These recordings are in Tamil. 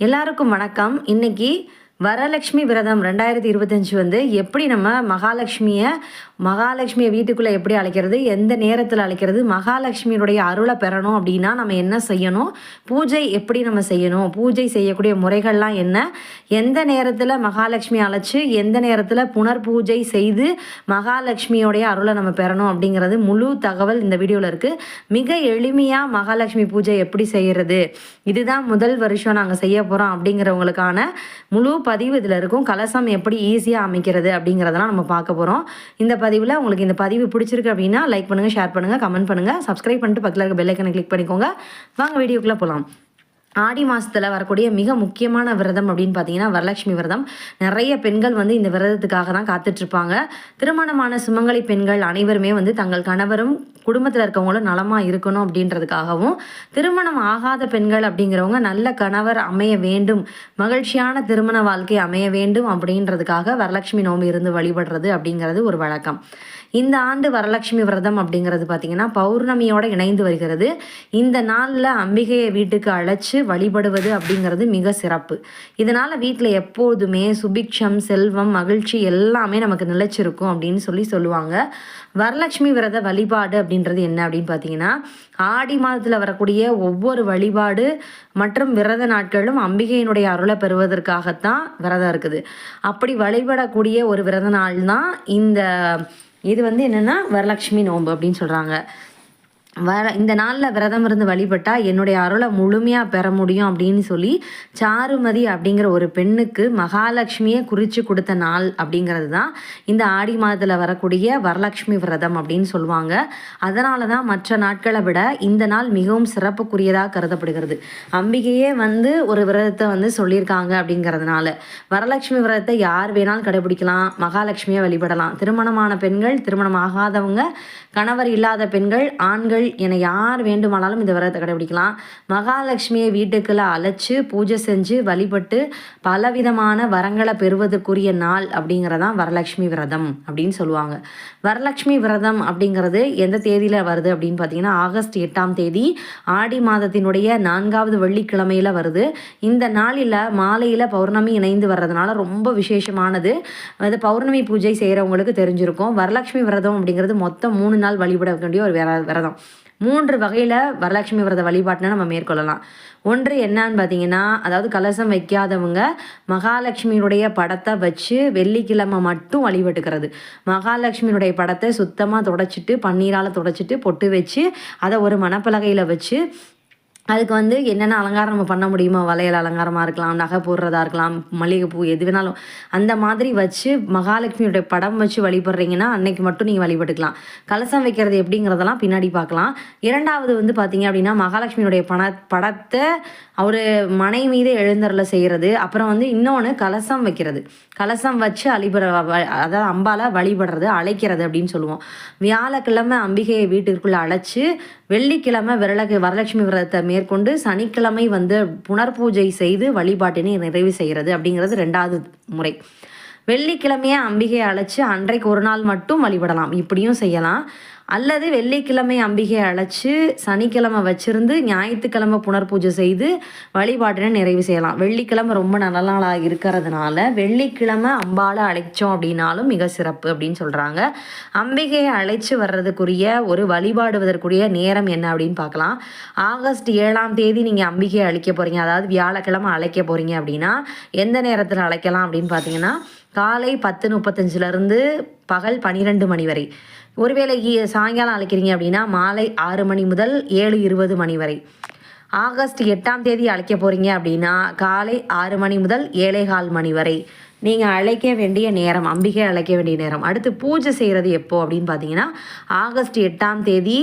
எல்லாருக்கும் வணக்கம். இன்னைக்கு வரலட்சுமி விரதம் 2025 வந்து எப்படி நம்ம மகாலட்சுமியை வீட்டுக்குள்ளே எப்படி அழைக்கிறது, எந்த நேரத்தில் அழைக்கிறது, மகாலட்சுமியினுடைய அருளை பெறணும் அப்படின்னா நம்ம என்ன செய்யணும், பூஜை எப்படி நம்ம செய்யணும், பூஜை செய்யக்கூடிய முறைகள்லாம் என்ன, எந்த நேரத்தில் மகாலட்சுமி அழைச்சி எந்த நேரத்தில் புனர் பூஜை செய்து மகாலட்சுமியோடைய அருளை நம்ம பெறணும் அப்படிங்கிறது முழு தகவல் இந்த வீடியோவில் இருக்குது. மிக எளிமையாக மகாலட்சுமி பூஜை எப்படி செய்கிறது, இதுதான் முதல் வருஷம் நாங்கள் செய்ய போகிறோம் அப்படிங்கிறவங்களுக்கான முழு பதிவு இதில் இருக்கும். கலசம் எப்படி ஈஸியாக அமைக்கிறது அப்படிங்கிறதெல்லாம் நம்ம பார்க்க போகிறோம். இந்த பதிவில் உங்களுக்கு இந்த பதிவு பிடிச்சிருக்கு அப்படின்னா லைக் பண்ணுங்கள், ஷேர் பண்ணுங்கள், கமெண்ட் பண்ணுங்கள், சப்ஸ்கிரைப் பண்ணிட்டு பக்கத்தில் இருக்க பெல் ஐக்கனை கிளிக் பண்ணிக்கோங்க. வாங்க வீடியோக்குள்ளே போகலாம். ஆடி மாதத்தில் வரக்கூடிய மிக முக்கியமான விரதம் அப்படின்னு பார்த்தீங்கன்னா வரலட்சுமி விரதம். நிறைய பெண்கள் வந்து இந்த விரதத்துக்காக தான் காத்துட்ருப்பாங்க. திருமணமான சுமங்கலி பெண்கள் அனைவருமே வந்து தங்கள் கணவரும் குடும்பத்தில் இருக்கவங்களும் நலமாக இருக்கணும் அப்படின்றதுக்காகவும், திருமணம் ஆகாத பெண்கள் அப்படிங்கிறவங்க நல்ல கணவர் அமைய வேண்டும், மகிழ்ச்சியான திருமண வாழ்க்கை அமைய வேண்டும் அப்படின்றதுக்காக வரலட்சுமி நோம்பு இருந்து வழிபடுறது அப்படிங்கிறது ஒரு வழக்கம். இந்த ஆண்டு வரலட்சுமி விரதம் அப்படிங்கிறது பார்த்திங்கன்னா பௌர்ணமியோடு இணைந்து வருகிறது. இந்த நாளில் அம்பிகையை வீட்டுக்கு அழைச்சி வழிபடுவது அப்படிங்கிறது மிக சிறப்பு. இதனால் வீட்டில் எப்போதுமே சுபிக்ஷம், செல்வம், மகிழ்ச்சி எல்லாமே நமக்கு நிலைச்சிருக்கும் அப்படின்னு சொல்லுவாங்க. வரலட்சுமி விரத வழிபாடு அப்படின்றது என்ன அப்படின்னு பார்த்தீங்கன்னா, ஆடி மாதத்தில் வரக்கூடிய ஒவ்வொரு வழிபாடு மற்றும் விரத நாட்களும் அம்பிகையினுடைய அருளை பெறுவதற்காகத்தான் விரதம் இருக்குது. அப்படி வழிபடக்கூடிய ஒரு விரத நாள் தான் இது வந்து என்னென்னா வரலட்சுமி நோன்பு அப்படின்னு சொல்கிறாங்க. இந்த நாளில் விரதம் இருந்து வழிபட்டால் என்னுடைய அருளை முழுமையாக பெற முடியும் அப்படின்னு சொல்லி சாருமதி அப்படிங்கிற ஒரு பெண்ணுக்கு மகாலட்சுமியை குறித்து கொடுத்த நாள் அப்படிங்கிறது தான் இந்த ஆடி மாதத்தில் வரக்கூடிய வரலட்சுமி விரதம் அப்படின்னு சொல்லுவாங்க. அதனால தான் மற்ற நாட்களை விட இந்த நாள் மிகவும் சிறப்புக்குரியதாக கருதப்படுகிறது. அம்பிகையே வந்து ஒரு விரதத்தை வந்து சொல்லியிருக்காங்க அப்படிங்கிறதுனால வரலட்சுமி விரதத்தை யார் வேணாலும் கடைபிடிக்கலாம், மகாலட்சுமியை வழிபடலாம். திருமணமான பெண்கள், திருமணம் ஆகாதவங்க, கணவர் இல்லாத பெண்கள், ஆண்கள் என யார் வேண்டுமானாலும் இந்த விரதத்தை கடைபிடிக்கலாம். மகாலட்சுமியை வீட்டுக்குள்ள அழைச்சு பூஜை செஞ்சு வழிபட்டு பலவிதமான வரங்களை பெறுவதற்குரிய நாள் அப்படிங்கிறதான் வரலட்சுமி விரதம் அப்படின்னு சொல்லுவாங்க. வரலட்சுமி விரதம் அப்படிங்கிறது எந்த தேதியில் வருது அப்படின்னு பார்த்தீங்கன்னா ஆகஸ்ட் 8ஆம் தேதி ஆடி மாதத்தினுடைய 4வது வெள்ளிக்கிழமையில் வருது. இந்த நாளில் மாலையில் பௌர்ணமி இணைந்து வர்றதுனால ரொம்ப விசேஷமானது. அது பௌர்ணமி பூஜை செய்கிறவங்களுக்கு தெரிஞ்சிருக்கும். வரலட்சுமி விரதம் அப்படிங்கிறது மொத்தம் 3 நாள் வழிபட வேண்டிய ஒரு விரதம். 3 வகையில் வரலட்சுமி விரத வழிபாட்டினை நம்ம மேற்கொள்ளலாம். ஒன்று என்னன்னு பார்த்தீங்கன்னா, அதாவது கலசம் வைக்காதவங்க மகாலட்சுமியினுடைய படத்தை வச்சு வெள்ளிக்கிழமை மட்டும் வழிபட்டுக்கிறது. மகாலட்சுமியினுடைய படத்தை சுத்தமாக தொடச்சிட்டு, பன்னீரால் தொடச்சிட்டு, பொட்டு வச்சு அதை ஒரு மணப்பலகையில் வச்சு அதுக்கு வந்து என்னென்ன அலங்காரம் நம்ம பண்ண முடியுமோ, வளையல் அலங்காரமாக இருக்கலாம், நகை போடுறதா இருக்கலாம், மல்லிகைப்பூ எது வேணாலும் அந்த மாதிரி வச்சு மகாலட்சுமியுடைய படம் வச்சு வழிபடுறீங்கன்னா அன்னைக்கு மட்டும் நீங்கள் வழிபட்டுக்கலாம். கலசம் வைக்கிறது எப்படிங்கிறதெல்லாம் பின்னாடி பார்க்கலாம். 2வது வந்து பார்த்தீங்க அப்படின்னா மகாலட்சுமியுடைய படத்தை அவர் மனை மீது எழுந்தருளை செய்கிறது. அப்புறம் வந்து இன்னொன்று கலசம் வைக்கிறது. கலசம் வச்சு அதாவது அம்பால வழிபடுறது, அழைக்கிறது அப்படின்னு சொல்லுவோம். வியாழக்கிழமை அம்பிகையை வீட்டுக்குள்ளே அழைச்சி, வெள்ளிக்கிழமை வரலட்சுமி விரதத்தை மேற்கொண்டு, சனிக்கிழமை வந்து புனர்பூஜை செய்து வழிபாட்டினை நிறைவு செய்கிறது அப்படிங்கிறது 2வது முறை. வெள்ளிக்கிழமையை அம்பிகையை அழைச்சி அன்றைக்கு ஒரு நாள் மட்டும் வழிபடலாம், இப்படியும் செய்யலாம். அல்லது வெள்ளிக்கிழமை அம்பிகையை அழைச்சி சனிக்கிழமை வச்சிருந்து ஞாயிற்றுக்கிழமை புனர்பூஜை செய்து வழிபாட்டினை நிறைவு செய்யலாம். வெள்ளிக்கிழமை ரொம்ப நல்ல நாளாக இருக்கிறதுனால வெள்ளிக்கிழமை அம்பாலை அழைச்சோம் அப்படின்னாலும் மிக சிறப்பு அப்படின்னு சொல்கிறாங்க. அம்பிகையை அழைச்சி வர்றதுக்குரிய ஒரு வழிபாடுவதற்குரிய நேரம் என்ன அப்படின்னு பார்க்கலாம். ஆகஸ்ட் 7ஆம் தேதி நீங்கள் அம்பிகையை அழைக்க போகிறீங்க, அதாவது வியாழக்கிழமை அழைக்க போகிறீங்க அப்படின்னா எந்த நேரத்தில் அழைக்கலாம் அப்படின்னு பார்த்தீங்கன்னா காலை 10:35 பகல் 12 மணி வரை. ஒருவேளை சாயங்காலம் அழைக்கிறீங்க அப்படின்னா மாலை 6 மணி முதல் 7:20 மணி வரை. ஆகஸ்ட் 8ஆம் தேதி அழைக்க போகிறீங்க அப்படின்னா காலை 6 மணி முதல் 7:15 மணி வரை நீங்கள் அழைக்க வேண்டிய நேரம், அம்பிகை அழைக்க வேண்டிய நேரம். அடுத்து பூஜை செய்கிறது எப்போ அப்படின்னு பார்த்தீங்கன்னா ஆகஸ்ட் 8ஆம் தேதி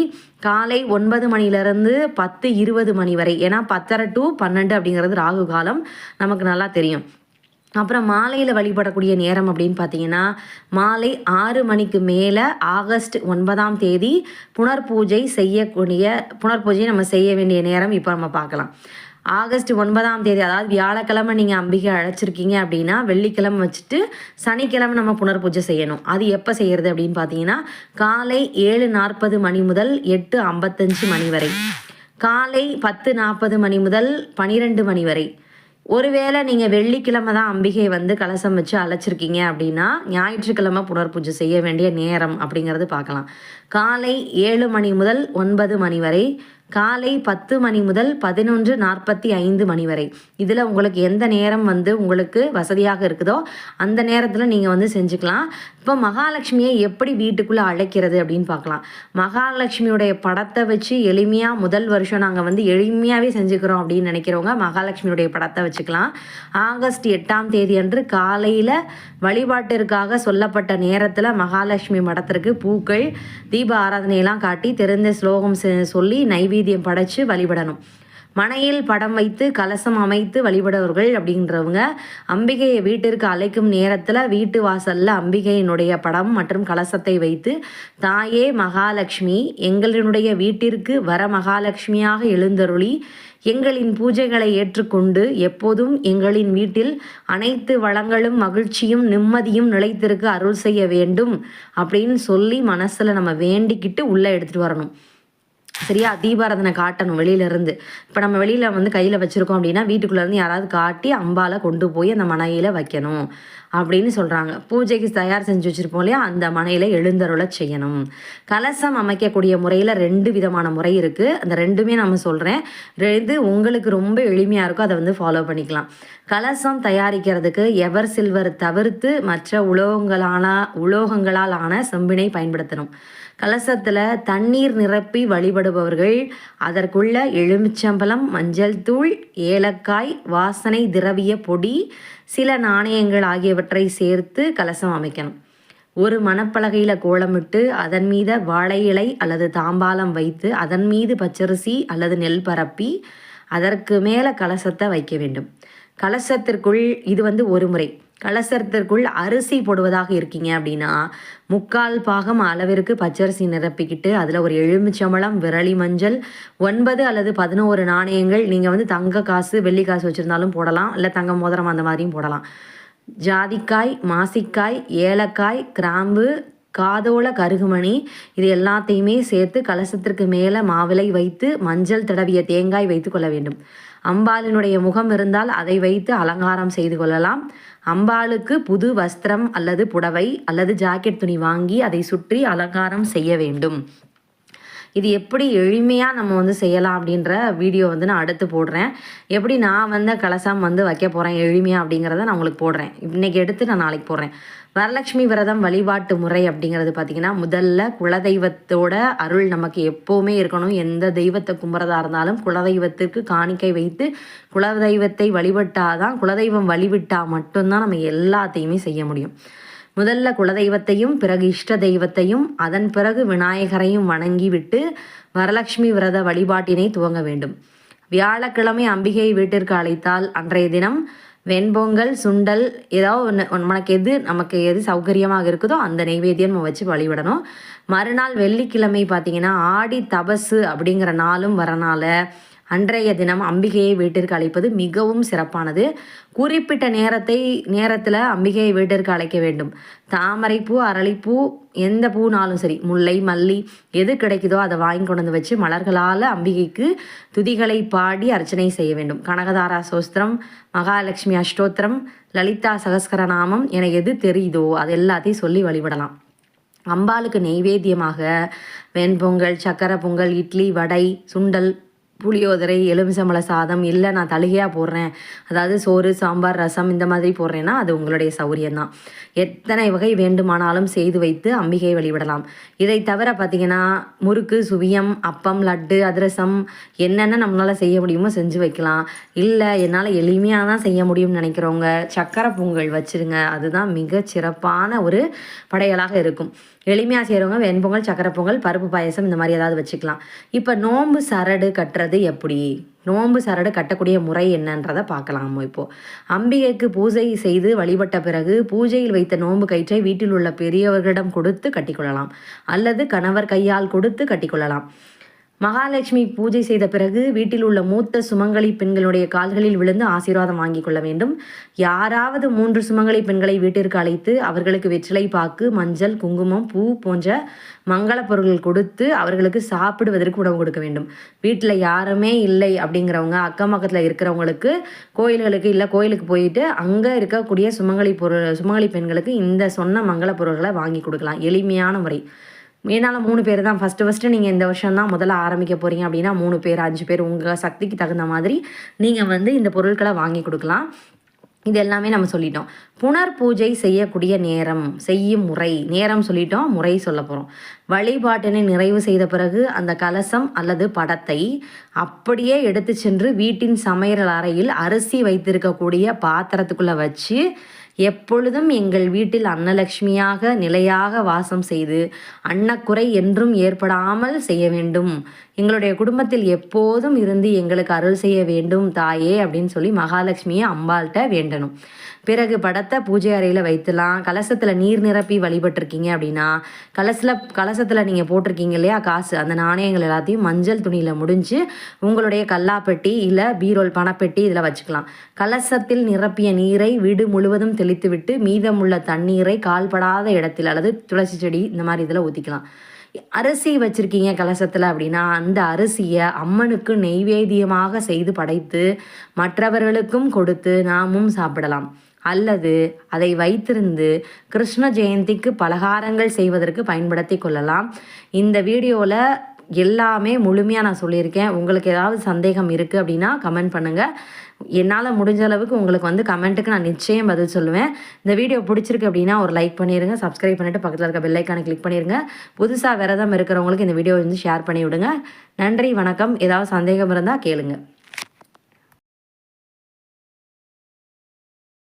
காலை 9 மணிலேருந்து 10:20 மணி வரை. ஏன்னா 10:30 to 12 அப்படிங்கிறது ராகு காலம், நமக்கு நல்லா தெரியும். அப்புறம் மாலையில் வழிபடக்கூடிய நேரம் அப்படின்னு பார்த்தீங்கன்னா மாலை 6 மணிக்கு மேலே ஆகஸ்ட் 9ஆம் தேதி புனர்பூஜையை நம்ம செய்ய வேண்டிய நேரம் இப்போ நம்ம பார்க்கலாம். ஆகஸ்ட் 9ஆம் தேதி அதாவது வியாழக்கிழமை நீங்கள் அம்பிகை அழைச்சிருக்கீங்க அப்படின்னா வெள்ளிக்கிழமை வச்சுட்டு சனிக்கிழமை நம்ம புனர்பூஜை செய்யணும். அது எப்போ செய்கிறது அப்படின்னு பார்த்தீங்கன்னா காலை 7:40 மணி முதல் 8:55 மணி வரை, காலை 10:40 மணி முதல் 12 மணி வரை, ஒருவேளை நீங்கள் வெள்ளிக்கிழமை தான் அம்பிகை வந்து கலசம் வச்சு அழைச்சிருக்கீங்க அப்படின்னா ஞாயிற்றுக்கிழமை புனர்பூஜை செய்ய வேண்டிய நேரம் அப்படிங்கிறது பார்க்கலாம். காலை 7 மணி முதல் 9 மணி வரை, காலை 10 மணி முதல் 11:45 மணி வரை. இதில் உங்களுக்கு எந்த நேரம் வந்து உங்களுக்கு வசதியாக இருக்குதோ அந்த நேரத்தில் நீங்கள் வந்து செஞ்சுக்கலாம். இப்போ மகாலட்சுமியை எப்படி வீட்டுக்குள்ளே அழைக்கிறது அப்படின்னு பார்க்கலாம். மகாலட்சுமியுடைய படத்தை வச்சு எளிமையாக முதல் வருஷம் நாங்கள் வந்து எளிமையாகவே செஞ்சுக்கிறோம் அப்படின்னு நினைக்கிறவங்க மகாலட்சுமியுடைய படத்தை வச்சுக்கலாம். ஆகஸ்ட் 8ஆம் தேதி அன்று காலையில் வழிபாட்டிற்காக சொல்லப்பட்ட நேரத்தில் மகாலட்சுமி மடத்திற்கு பூக்கள், தீப ஆராதனையெல்லாம் காட்டி தெரிந்த ஸ்லோகம் சொல்லி நைவேத்தியம் படைச்சு வழிபடணும். மனையில் படம் வைத்து கலசம் அமைத்து வழிபடுவர்கள் அப்படின்றவங்க அம்பிகையை வீட்டிற்கு அழைக்கும் நேரத்தில் வீட்டு வாசலில் அம்பிகையினுடைய படம் மற்றும் கலசத்தை வைத்து, தாயே மகாலட்சுமி, எங்களினுடைய வீட்டிற்கு வர மகாலட்சுமியாக எழுந்தருளி எங்களின் பூஜைகளை ஏற்றுக்கொண்டு எப்போதும் எங்களின் வீட்டில் அனைத்து வளங்களும் மகிழ்ச்சியும் நிம்மதியும் நிலைத்திருக்க அருள் செய்ய வேண்டும் அப்படின்னு சொல்லி மனசில் நம்ம வேண்டிக்கிட்டு உள்ளே எடுத்துகிட்டு வரணும். சரியா? தீபாராதனை காட்டணும் வெளியிலேருந்து. இப்போ நம்ம வெளியில் வந்து கையில் வச்சுருக்கோம் அப்படின்னா வீட்டுக்குள்ளேருந்து யாராவது காட்டி அம்பால கொண்டு போய் அந்த மனையில் வைக்கணும் அப்படின்னு சொல்கிறாங்க. பூஜைக்கு தயார் செஞ்சு வச்சுருப்போம் இல்லையா, அந்த மனையில் எழுந்தருளை செய்யணும். கலசம் அமைக்கக்கூடிய முறையில் 2 விதமான முறை இருக்குது. அந்த 2மே நம்ம சொல்கிறேன். இது உங்களுக்கு ரொம்ப எளிமையாக இருக்கும், அதை வந்து ஃபாலோ பண்ணிக்கலாம். கலசம் தயாரிக்கிறதுக்கு எவர் சில்வர் தவிர்த்து மற்ற உலோகங்களால் ஆன செம்பினை பயன்படுத்தணும். கலசத்தில் தண்ணீர் நிரப்பி வழிபடுபவர்கள் அதற்குள்ள எலுமிச்சம்பழம், மஞ்சள் தூள், ஏலக்காய், வாசனை திரவிய பொடி, சில நாணயங்கள் ஆகியவற்றை சேர்த்து கலசம் அமைக்கணும். ஒரு மணப்பலகையில் கோலமிட்டு அதன் மீது வாழை இலை அல்லது தாம்பாலம் வைத்து அதன் மீது பச்சரிசி அல்லது நெல் பரப்பி அதற்கு மேலே கலசத்தை வைக்க வேண்டும். கலசத்திற்குள் இது வந்து ஒரு முறை. கலசத்திற்குள் அரிசி போடுவதாக இருக்கீங்க அப்படின்னா 3/4 பாகம் அளவிற்கு பச்சரிசி நிரப்பிக்கிட்டு அதில் ஒரு எலுமிச்சம்பழம், விரலி மஞ்சள், 9 அல்லது 11 நாணயங்கள், நீங்கள் வந்து தங்க காசு வெள்ளி காசு வச்சுருந்தாலும் போடலாம், இல்லை தங்க மோதிரம் அந்த மாதிரியும் போடலாம். ஜாதிக்காய், மாசிக்காய், ஏலக்காய், கிராம்பு, காதோல கருகுமணி, இது எல்லாத்தையுமே சேர்த்து கலசத்திற்கு மேலே மாவிலை வைத்து மஞ்சள் தடவிய தேங்காய் வைத்து கொள்ள வேண்டும். அம்பாளினுடைய முகம் இருந்தால் அதை வைத்து அலங்காரம் செய்து கொள்ளலாம். அம்பாளுக்கு புது வஸ்திரம் அல்லது புடவை அல்லது ஜாக்கெட் துணி வாங்கி அதை சுற்றி அலங்காரம் செய்ய வேண்டும். இது எப்படி எளிமையாக நம்ம வந்து செய்யலாம் அப்படின்ற வீடியோ வந்து நான் அடுத்து போடுறேன். எப்படி நான் வந்து கலசம் வந்து வைக்க போகிறேன் எளிமையாக அப்படிங்கிறத நான் உங்களுக்கு போடுறேன். இன்றைக்கி எடுத்து நான் நாளைக்கு போடுறேன். வரலட்சுமி விரதம் வழிபாட்டு முறை அப்படிங்கிறது பார்த்திங்கன்னா, முதல்ல குலதெய்வத்தோட அருள் நமக்கு எப்போவுமே இருக்கணும். எந்த தெய்வத்தை கும்பிட்றதா இருந்தாலும் குலதெய்வத்திற்கு காணிக்கை வைத்து குலதெய்வத்தை வழிபட்டாதான், குலதெய்வம் வழிவிட்டால் மட்டும்தான் நம்ம எல்லாத்தையுமே செய்ய முடியும். முதல்ல குலதெய்வத்தையும் பிறகு இஷ்ட தெய்வத்தையும் அதன் பிறகு விநாயகரையும் வணங்கி விட்டு வரலட்சுமி விரத வழிபாட்டினை துவங்க வேண்டும். வியாழக்கிழமை அம்பிகையை வீட்டிற்கு அழைத்தால் அன்றைய தினம் வெண்பொங்கல், சுண்டல், ஏதாவது ஒன்று நமக்கு எது சௌகரியமாக இருக்குதோ அந்த நைவேத்தியம் நம்ம வச்சு வழிபடணும். மறுநாள் வெள்ளிக்கிழமை பார்த்திங்கன்னா ஆடி தபசு அப்படிங்கிற நாளும் வரனால அன்றைய தினம் அம்பிகையை வீட்டிற்கு அழைப்பது மிகவும் சிறப்பானது. குறிப்பிட்ட நேரத்தில் அம்பிகையை வீட்டிற்கு அழைக்க வேண்டும். தாமரைப்பூ, அரளிப்பூ, எந்த பூனாலும் சரி, முல்லை, மல்லி எது கிடைக்குதோ அதை வாங்கி கொண்டு வந்து வச்சு மலர்களால் அம்பிகைக்கு துதிகளை பாடி அர்ச்சனை செய்ய வேண்டும். கனகதாரா சோஸ்திரம், மகாலட்சுமி அஷ்டோத்திரம், லலிதா சகஸ்கரநாமம் என எது தெரியுதோ அது எல்லாத்தையும் சொல்லி வழிபடலாம். அம்பாளுக்கு நெய்வேத்தியமாக வெண்பொங்கல், சக்கரை பொங்கல், இட்லி, வடை, சுண்டல், புளியோதரை, எலுமிச்சம்பழ சாதம், இல்லை நான் தலிகையாக போடுறேன், அதாவது சோறு, சாம்பார், ரசம் இந்த மாதிரி போடுறேன்னா அது உங்களுடைய சௌரியம்தான். எத்தனை வகை வேண்டுமானாலும் செய்து வைத்து அம்பிகை வழிபடலாம். இதை தவிர பார்த்திங்கன்னா முறுக்கு, சுவியம், அப்பம், லட்டு, அதிரசம் என்னென்ன நம்மளால் செய்ய முடியுமோ செஞ்சு வைக்கலாம். இல்லை என்னால் எளிமையாக தான் செய்ய முடியும்னு நினைக்கிறவங்க சக்கரை பொங்கல் வச்சுருங்க. அதுதான் மிக சிறப்பான ஒரு படையலாக இருக்கும். எளிமையாக செய்கிறவங்க வெண்பொங்கல், சக்கரை பொங்கல், பருப்பு பாயசம் இந்த மாதிரி ஏதாவது வச்சுக்கலாம். இப்போ நோன்பு சரடு கட்டுறது எப்படி, நோன்பு சரடு கட்டக்கூடிய முறை என்னன்றதை பார்க்கலாம். இப்போது அம்பிகைக்கு பூஜை செய்து வழிபட்ட பிறகு பூஜையில் வைத்த நோன்பு கயிற்றை வீட்டில் உள்ள பெரியவர்களிடம் கொடுத்து கட்டிக்கொள்ளலாம் அல்லது கணவர் கையால் கொடுத்து கட்டிக்கொள்ளலாம். மகாலட்சுமி பூஜை செய்த பிறகு வீட்டில் உள்ள மூத்த சுமங்கலி பெண்களுடைய கால்களில் விழுந்து ஆசீர்வாதம் வாங்கி கொள்ள வேண்டும். யாராவது 3 சுமங்கலி பெண்களை வீட்டிற்கு அழைத்து அவர்களுக்கு வெற்றிலை பாக்கு, மஞ்சள், குங்குமம், பூ போன்ற மங்கள பொருட்கள் கொடுத்து அவர்களுக்கு சாப்பிடுவதற்கு உணவு கொடுக்க வேண்டும். வீட்டில் யாருமே இல்லை அப்படிங்கிறவங்க அக்கம் பக்கத்தில் இருக்கிறவங்களுக்கு கோயிலுக்கு போயிட்டு அங்கே இருக்கக்கூடிய சுமங்கலி பெண்களுக்கு இந்த சொன்ன மங்கள பொருட்களை வாங்கி கொடுக்கலாம். எளிமையான முறை. என்னால் 3 பேர் தான் ஃபஸ்ட்டு நீங்கள் இந்த வருஷம் தான் முதல்ல ஆரம்பிக்க போகிறீங்க அப்படின்னா 3 பேர் 5 பேர் உங்கள் சக்திக்கு தகுந்த மாதிரி நீங்கள் இந்த பொருட்களை வாங்கி கொடுக்கலாம். இது எல்லாமே நம்ம சொல்லிட்டோம். புனர் பூஜை செய்யக்கூடிய செய்யும் நேரம் சொல்லிட்டோம், முறை சொல்ல போகிறோம். வழிபாட்டினை நிறைவு செய்த பிறகு அந்த கலசம் அல்லது படத்தை அப்படியே எடுத்து சென்று வீட்டின் சமையல் அறையில் அரிசி வைத்திருக்கக்கூடிய பாத்திரத்துக்குள்ளே வச்சு எப்பொழுதும் எங்கள் வீட்டில் அன்னலட்சுமியாக நிலையாக வாசம் செய்து அன்னக்குறை என்றும் ஏற்படாமல் செய்ய வேண்டும், எங்களுடைய குடும்பத்தில் எப்போதும் இருந்து எங்களுக்கு அருள் செய்ய வேண்டும் தாயே அப்படின்னு சொல்லி மகாலட்சுமியை அம்பாள்கிட்ட வேண்டணும். பிறகு படத்தை பூஜை அறையில் வைத்துலாம். கலசத்தில் நீர் நிரப்பி வழிபட்டிருக்கீங்க அப்படின்னா கலசத்தில் நீங்கள் போட்டிருக்கீங்க இல்லையா காசு, அந்த நாணயங்கள் எல்லாத்தையும் மஞ்சள் துணியில் முடிஞ்சு உங்களுடைய கல்லாப்பெட்டி இல்லை பீரோல் பணப்பெட்டி இதில் வச்சுக்கலாம். கலசத்தில் நிரப்பிய நீரை வீடு முழுவதும் தெளித்துவிட்டு மீதமுள்ள தண்ணீரை கால்படாத இடத்தில் அல்லது துளசி செடி இந்த மாதிரி இதில் ஊற்றிக்கலாம். அரிசி வச்சுருக்கீங்க கலசத்தில் அப்படின்னா அந்த அரிசியை அம்மனுக்கு நெய்வேத்தியமாக செய்து படைத்து மற்றவர்களுக்கும் கொடுத்து நாமும் சாப்பிடலாம். அல்லது அதை வைத்திருந்து கிருஷ்ண ஜெயந்திக்கு பலகாரங்கள் செய்வதற்கு பயன்படுத்தி கொள்ளலாம். இந்த வீடியோவில் எல்லாமே முழுமையாக நான் சொல்லியிருக்கேன். உங்களுக்கு ஏதாவது சந்தேகம் இருக்குது அப்படின்னா கமெண்ட் பண்ணுங்கள். என்னால் முடிஞ்ச அளவுக்கு உங்களுக்கு கமெண்ட்டுக்கு நான் நிச்சயம் பதில் சொல்லுவேன். இந்த வீடியோ பிடிச்சிருக்கு அப்படின்னா ஒரு லைக் பண்ணிடுங்க, சப்ஸ்கிரைப் பண்ணிவிட்டு பக்கத்தில் இருக்க பெல் ஐக்கானை கிளிக் பண்ணிடுங்க. புதுசாக விரதம் இருக்கிறவங்களுக்கு இந்த வீடியோ ஷேர் பண்ணி விடுங்க. நன்றி, வணக்கம். ஏதாவது சந்தேகம் இருந்தால் கேளுங்க.